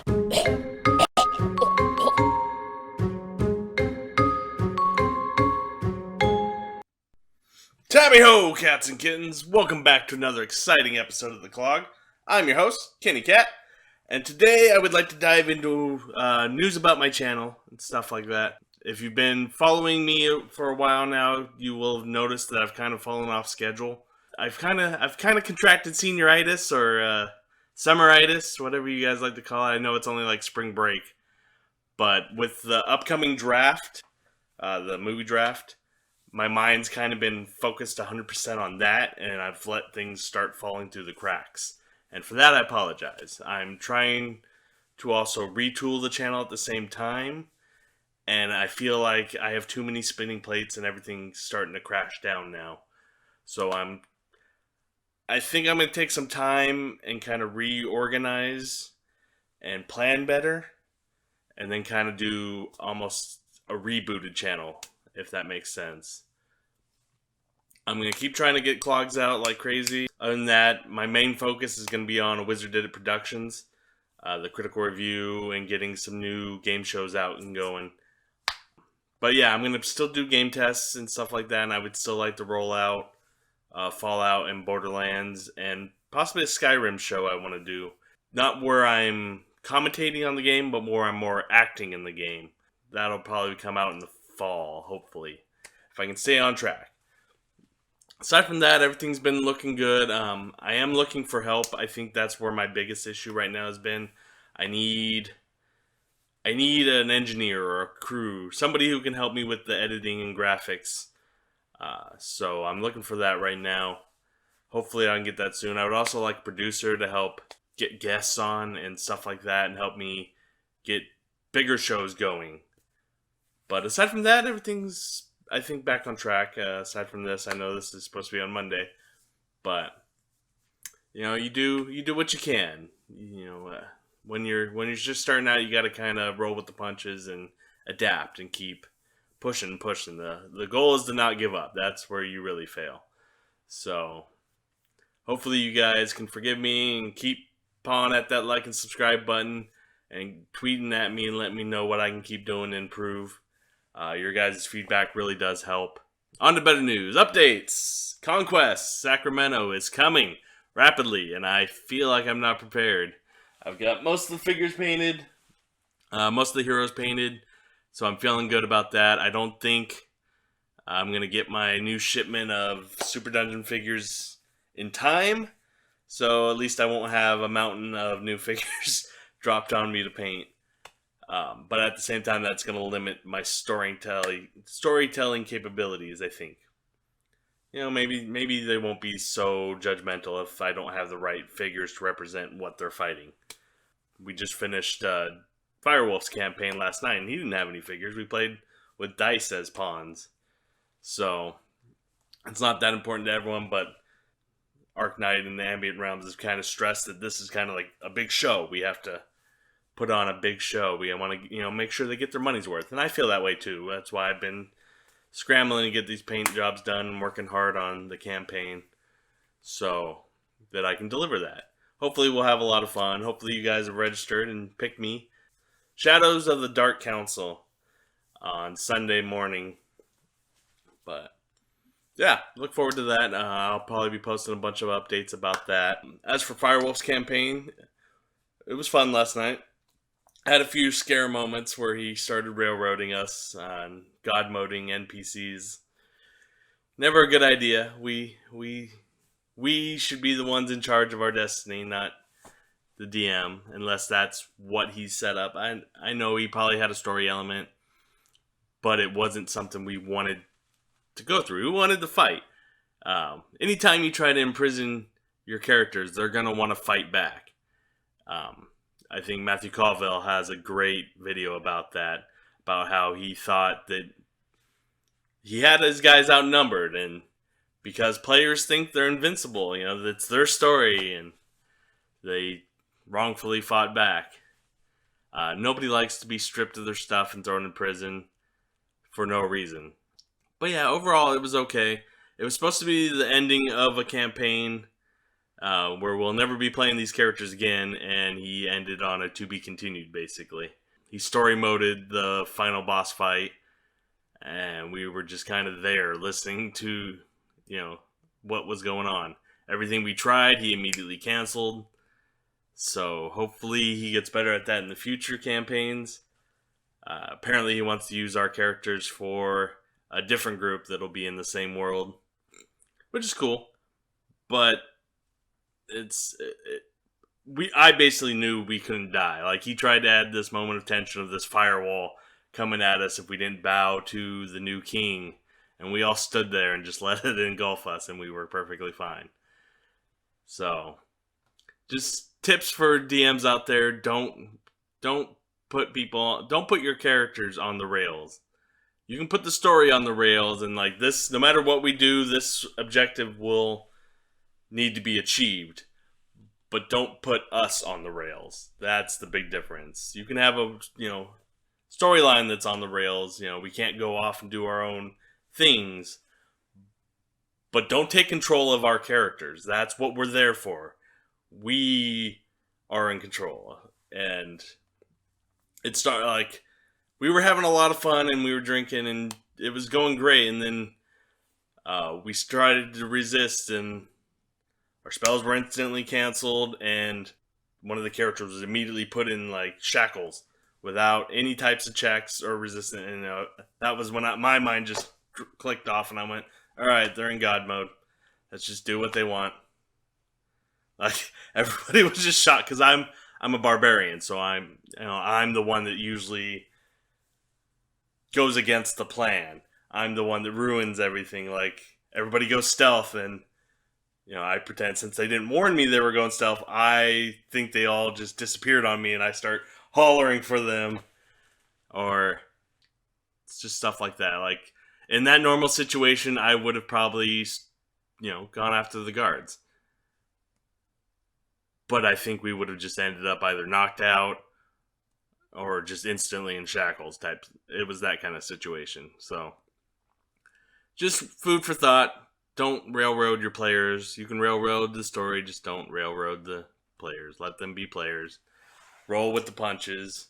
Tabby ho, cats and kittens! Welcome back to another exciting episode of the Klog. I'm your host, Kat, and today I would like to dive into news about my channel and stuff like that. If you've been following me for a while now, you will have noticed that I've kind of fallen off schedule. I've kind of contracted senioritis or summeritis, whatever you guys like to call it. I know it's only like spring break, but with the upcoming draft, the movie draft, my mind's kind of been focused 100% on that, and I've let things start falling through the cracks. And for that, I apologize. I'm trying to also retool the channel at the same time, and I feel like I have too many spinning plates and everything's starting to crash down now. So I think I'm going to take some time and kind of reorganize and plan better, and then kind of do almost a rebooted channel, if that makes sense. I'm going to keep trying to get clogs out like crazy. Other than that, my main focus is going to be on A Wizard Did It Productions, the critical review, and getting some new game shows out and going. But yeah, I'm going to still do game tests and stuff like that, and I would still like to roll out Fallout and Borderlands, and possibly a Skyrim show I want to do. Not where I'm commentating on the game, but more I'm more acting in the game. That'll probably come out in the fall, hopefully, if I can stay on track. Aside from that, everything's been looking good. I am looking for help. I think that's where my biggest issue right now has been. I need an engineer or a crew, somebody who can help me with the editing and graphics. So I'm looking for that right now. Hopefully I can get that soon. I would also like a producer to help get guests on and stuff like that and help me get bigger shows going. But aside from that, everything's, I think, back on track. Aside from this, I know this is supposed to be on Monday, but you know, you do what you can. You know, when you're just starting out, you got to kind of roll with the punches and adapt and keep pushing. The goal is to not give up. That's where you really fail. So hopefully you guys can forgive me and keep pawing at that like and subscribe button and tweeting at me and let me know what I can keep doing to improve. Your guys' feedback really does help. On to better news. Updates. Conquest Sacramento is coming rapidly, and I feel like I'm not prepared. I've got most of the figures painted, most of the heroes painted, so I'm feeling good about that. I don't think I'm going to get my new shipment of Super Dungeon figures in time, so at least I won't have a mountain of new figures dropped on me to paint. But at the same time, that's going to limit my storytelling capabilities, I think. You know, maybe they won't be so judgmental if I don't have the right figures to represent what they're fighting. We just finished Firewolf's campaign last night, and he didn't have any figures. We played with dice as pawns. So, it's not that important to everyone, but Arknight and the Ambient Realms is kind of stressed that this is kind of like a big show. We have to put on a big show. We want to, make sure they get their money's worth. And I feel that way too. That's why I've been scrambling to get these paint jobs done and working hard on the campaign so that I can deliver that. Hopefully we'll have a lot of fun. Hopefully you guys have registered and picked me. Shadows of the Dark Council on Sunday morning. But yeah, look forward to that. I'll probably be posting a bunch of updates about that. As for Firewolf's campaign, it was fun last night. I had a few scare moments where he started railroading us on god moding NPCs. Never a good idea. We should be the ones in charge of our destiny, not the DM, unless that's what he set up. I know he probably had a story element, but it wasn't something we wanted to go through. We wanted to fight. Anytime you try to imprison your characters, they're going to want to fight back. I think Matthew Colville has a great video about that, about how he thought that he had his guys outnumbered, and because players think they're invincible, that's their story, and they wrongfully fought back. Nobody likes to be stripped of their stuff and thrown in prison for no reason. But yeah, overall it was okay. It was supposed to be the ending of a campaign. where we'll never be playing these characters again, and he ended on a to be continued, basically. He story moded the final boss fight, and we were just kind of there listening to, what was going on. Everything we tried, he immediately canceled. So hopefully he gets better at that in the future campaigns. Apparently he wants to use our characters for a different group that'll be in the same world, which is cool. But I basically knew we couldn't die. Like, he tried to add this moment of tension of this firewall coming at us if we didn't bow to the new king, and we all stood there and just let it engulf us, and we were perfectly fine. So, just tips for DMs out there: don't put your characters on the rails. You can put the story on the rails, and like this, no matter what we do, this objective will need to be achieved. But don't put us on the rails. That's the big difference. You can have a storyline that's on the rails. We can't go off and do our own things, but don't take control of our characters. That's what we're there for. We are in control, and it started like we were having a lot of fun, and we were drinking, and it was going great. And then we started to resist, and our spells were instantly canceled, and one of the characters was immediately put in like shackles without any types of checks or resistance. And that was when my mind just clicked off, and I went, "All right, they're in God mode. Let's just do what they want." Like, everybody was just shocked because I'm a barbarian, so I'm the one that usually goes against the plan. I'm the one that ruins everything. Like, everybody goes stealth, and I pretend, since they didn't warn me they were going stealth, I think they all just disappeared on me, and I start hollering for them. Or it's just stuff like that. Like, in that normal situation, I would have probably, gone after the guards. But I think we would have just ended up either knocked out or just instantly in shackles type. It was that kind of situation. So, just food for thought. Don't railroad your players. You can railroad the story, just don't railroad the players. Let them be players. Roll with the punches.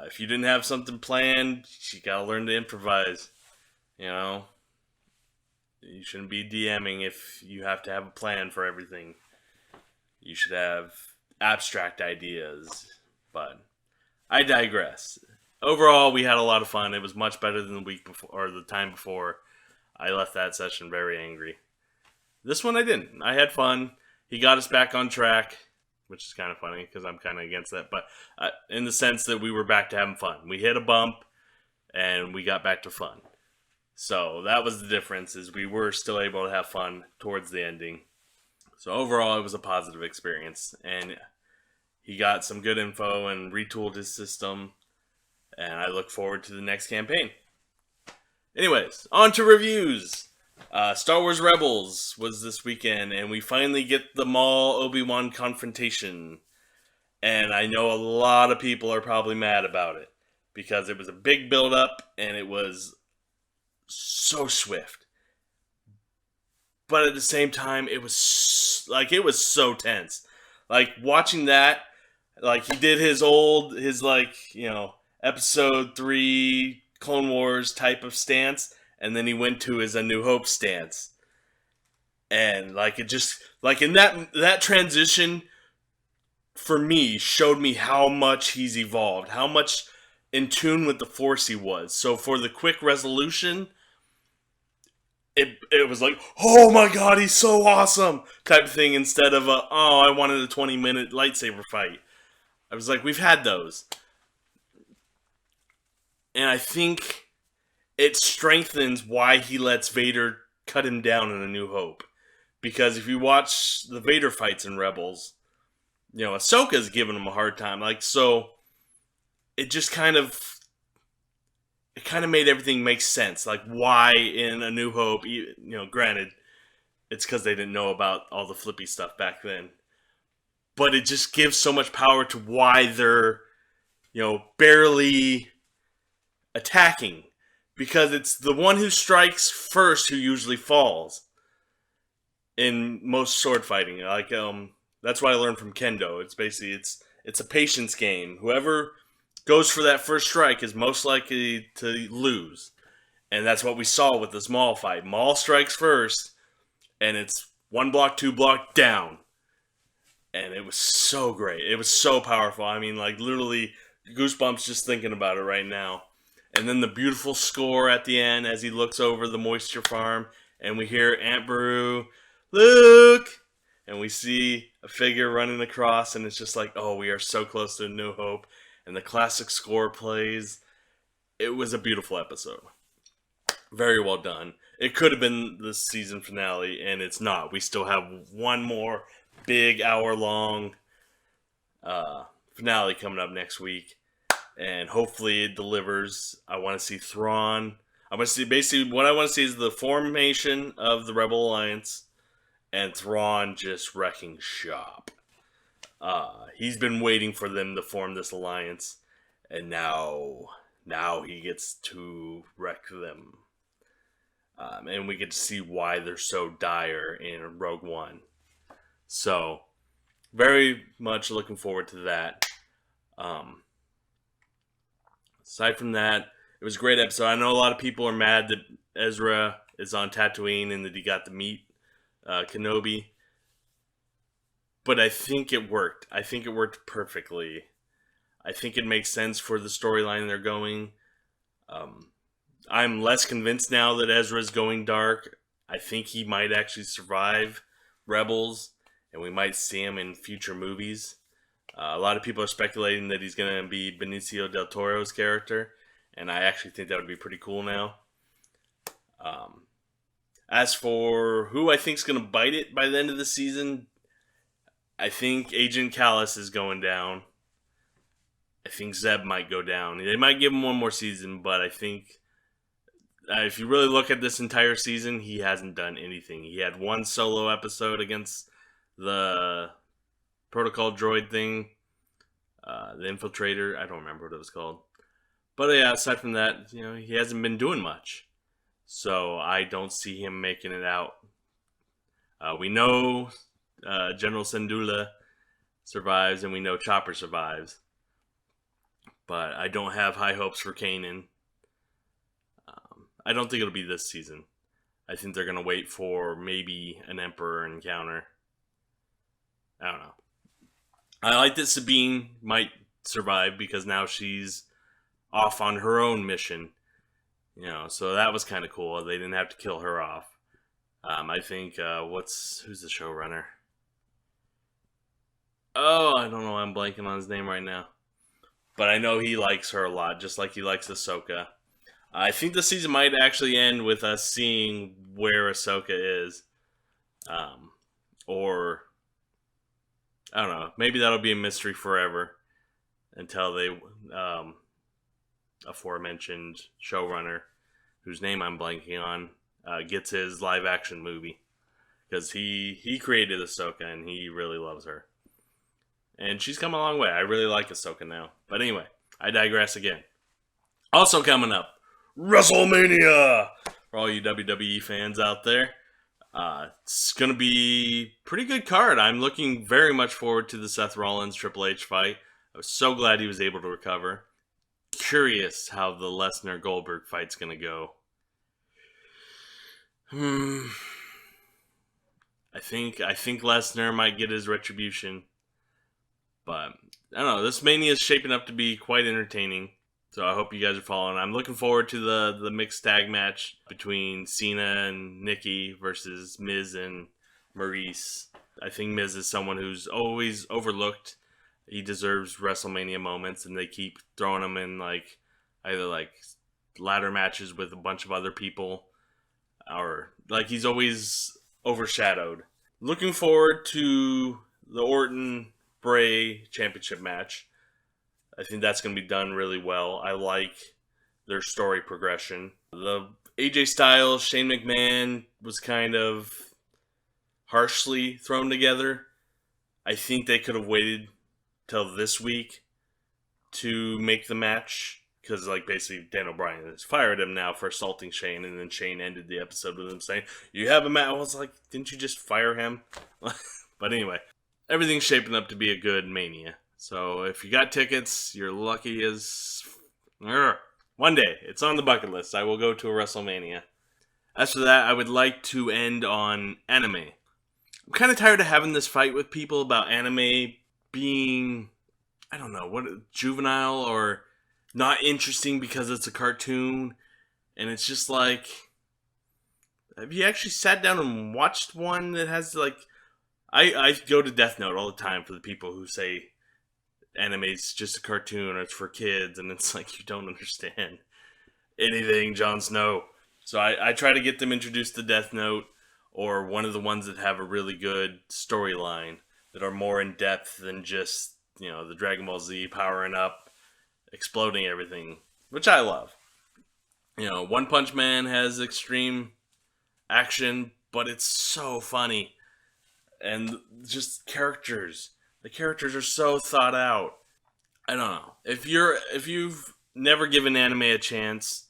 If you didn't have something planned, you gotta learn to improvise. You shouldn't be DMing if you have to have a plan for everything. You should have abstract ideas. But I digress. Overall, we had a lot of fun. It was much better than the week before, or the time before. I left that session very angry. This one I didn't. I had fun. He got us back on track, which is kind of funny because I'm kind of against that. But in the sense that we were back to having fun. We hit a bump, and we got back to fun. So that was the difference, is we were still able to have fun towards the ending. So overall, it was a positive experience. And he got some good info and retooled his system. And I look forward to the next campaign. Anyways, on to reviews. Star Wars Rebels was this weekend, and we finally get the Maul Obi-Wan confrontation. And I know a lot of people are probably mad about it, because it was a big build-up, and it was so swift. But at the same time, it was so tense. Like, watching that, like, he did his episode 3 Clone Wars type of stance, and then he went to his A New Hope stance, and like, it just, like, in that transition for me showed me how much he's evolved, how much in tune with the Force he was. So for the quick resolution, it was like, oh my god, he's so awesome type of thing, instead of I wanted a 20-minute lightsaber fight. I was like, we've had those. And I think it strengthens why he lets Vader cut him down in A New Hope. Because if you watch the Vader fights in Rebels, Ahsoka's giving him a hard time. Like, so it just kind of made everything make sense. Like, why in A New Hope, granted, it's because they didn't know about all the flippy stuff back then. But it just gives so much power to why they're, barely attacking, because it's the one who strikes first who usually falls. in most sword fighting. That's what I learned from kendo. It's basically it's a patience game. Whoever goes for that first strike is most likely to lose. And that's what we saw with this Maul fight. Maul strikes first, and it's one block, two block, down. And it was so great. It was so powerful. I mean, like, literally goosebumps just thinking about it right now. And then the beautiful score at the end as he looks over the moisture farm, and we hear Aunt Beru, Luke! And we see a figure running across, and it's just like, oh, we are so close to A New Hope. And the classic score plays. It was a beautiful episode. Very well done. It could have been the season finale, and it's not. We still have one more big hour-long finale coming up next week, and hopefully it delivers. I want to see Thrawn. I want to see, basically, what I want to see is the formation of the Rebel Alliance, and Thrawn just wrecking shop. He's been waiting for them to form this alliance, and now he gets to wreck them. And we get to see why they're so dire in Rogue One. So, very much looking forward to that. Aside from that, it was a great episode. I know a lot of people are mad that Ezra is on Tatooine and that he got to meet Kenobi. But I think it worked. I think it worked perfectly. I think it makes sense for the storyline they're going. I'm less convinced now that Ezra's going dark. I think he might actually survive Rebels, and we might see him in future movies. A lot of people are speculating that he's going to be Benicio del Toro's character, and I actually think that would be pretty cool now. As for who I think is going to bite it by the end of the season, I think Agent Callus is going down. I think Zeb might go down. They might give him one more season, but I think if you really look at this entire season, he hasn't done anything. He had one solo episode against the protocol droid thing, the infiltrator. I don't remember what it was called. But yeah, aside from that, he hasn't been doing much. So I don't see him making it out. We know General Syndulla survives, and we know Chopper survives. But I don't have high hopes for Kanan. I don't think it'll be this season. I think they're going to wait for maybe an Emperor encounter. I don't know. I like that Sabine might survive because now she's off on her own mission. So that was kind of cool. They didn't have to kill her off. I think, who's the showrunner? Oh, I don't know. I'm blanking on his name right now. But I know he likes her a lot, just like he likes Ahsoka. I think the season might actually end with us seeing where Ahsoka is. Or, I don't know. Maybe that'll be a mystery forever until they, aforementioned showrunner, whose name I'm blanking on, gets his live action movie. Because he created Ahsoka and he really loves her. And she's come a long way. I really like Ahsoka now. But anyway, I digress again. Also coming up, WrestleMania! For all you WWE fans out there. It's going to be a pretty good card. I'm looking very much forward to the Seth Rollins Triple H fight. I was so glad he was able to recover. Curious how the Lesnar Goldberg fight's going to go. I think Lesnar might get his retribution. But, I don't know, this Mania is shaping up to be quite entertaining. So I hope you guys are following. I'm looking forward to the mixed tag match between Cena and Nikki versus Miz and Maurice. I think Miz is someone who's always overlooked. He deserves WrestleMania moments, and they keep throwing him in either ladder matches with a bunch of other people, or he's always overshadowed. Looking forward to the Orton Bray championship match. I think that's going to be done really well. I like their story progression. The AJ Styles, Shane McMahon was kind of harshly thrown together. I think they could have waited till this week to make the match because like basically Dan O'Brien has fired him now for assaulting Shane, and then Shane ended the episode with him saying, "You have a man." I was like, didn't you just fire him? But anyway, everything's shaping up to be a good Mania. So if you got tickets, you're lucky as... One day, it's on the bucket list. I will go to a WrestleMania. As for that, I would like to end on anime. I'm kind of tired of having this fight with people about anime being, I don't know, what, juvenile or not interesting because it's a cartoon. And it's just like, have you actually sat down and watched one that has like... I go to Death Note all the time for the people who say anime's just a cartoon or it's for kids, and it's like, you don't understand anything, Jon Snow. So I try to get them introduced to Death Note, or one of the ones that have a really good storyline, that are more in depth than just, you know, the Dragon Ball Z powering up, exploding everything, which I love. You know, One Punch Man has extreme action, but it's so funny. And just characters. The characters are so thought out. I don't know. If you've never given anime a chance,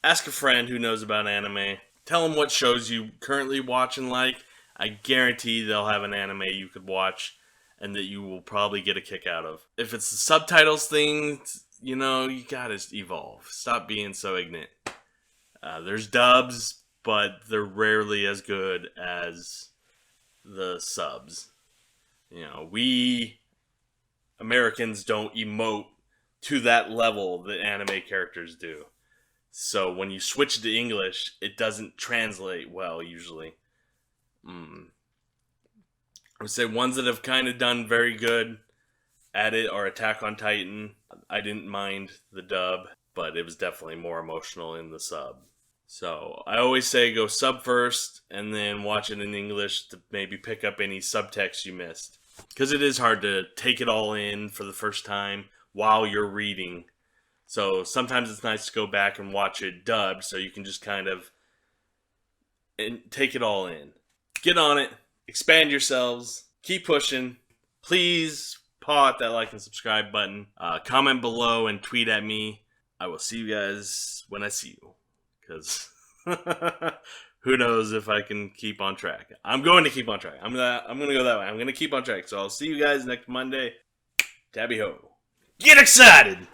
ask a friend who knows about anime. Tell them what shows you currently watch and like. I guarantee they'll have an anime you could watch and that you will probably get a kick out of. If it's the subtitles thing, you know, you gotta evolve. Stop being so ignorant. There's dubs, but they're rarely as good as the subs. You know, we Americans don't emote to that level that anime characters do. So when you switch to English, it doesn't translate well, usually. I would say ones that have kind of done very good at it are Attack on Titan. I didn't mind the dub, but it was definitely more emotional in the sub. So I always say go sub first and then watch it in English to maybe pick up any subtext you missed. Because it is hard to take it all in for the first time while you're reading. So sometimes it's nice to go back and watch it dubbed so you can just kind of take it all in. Get on it. Expand yourselves. Keep pushing. Please paw at that like and subscribe button. Comment below and tweet at me. I will see you guys when I see you. Because who knows if I can keep on track. I'm going to keep on track. I'm gonna go that way. I'm gonna keep on track. So I'll see you guys next Monday. Tabby ho. Get excited!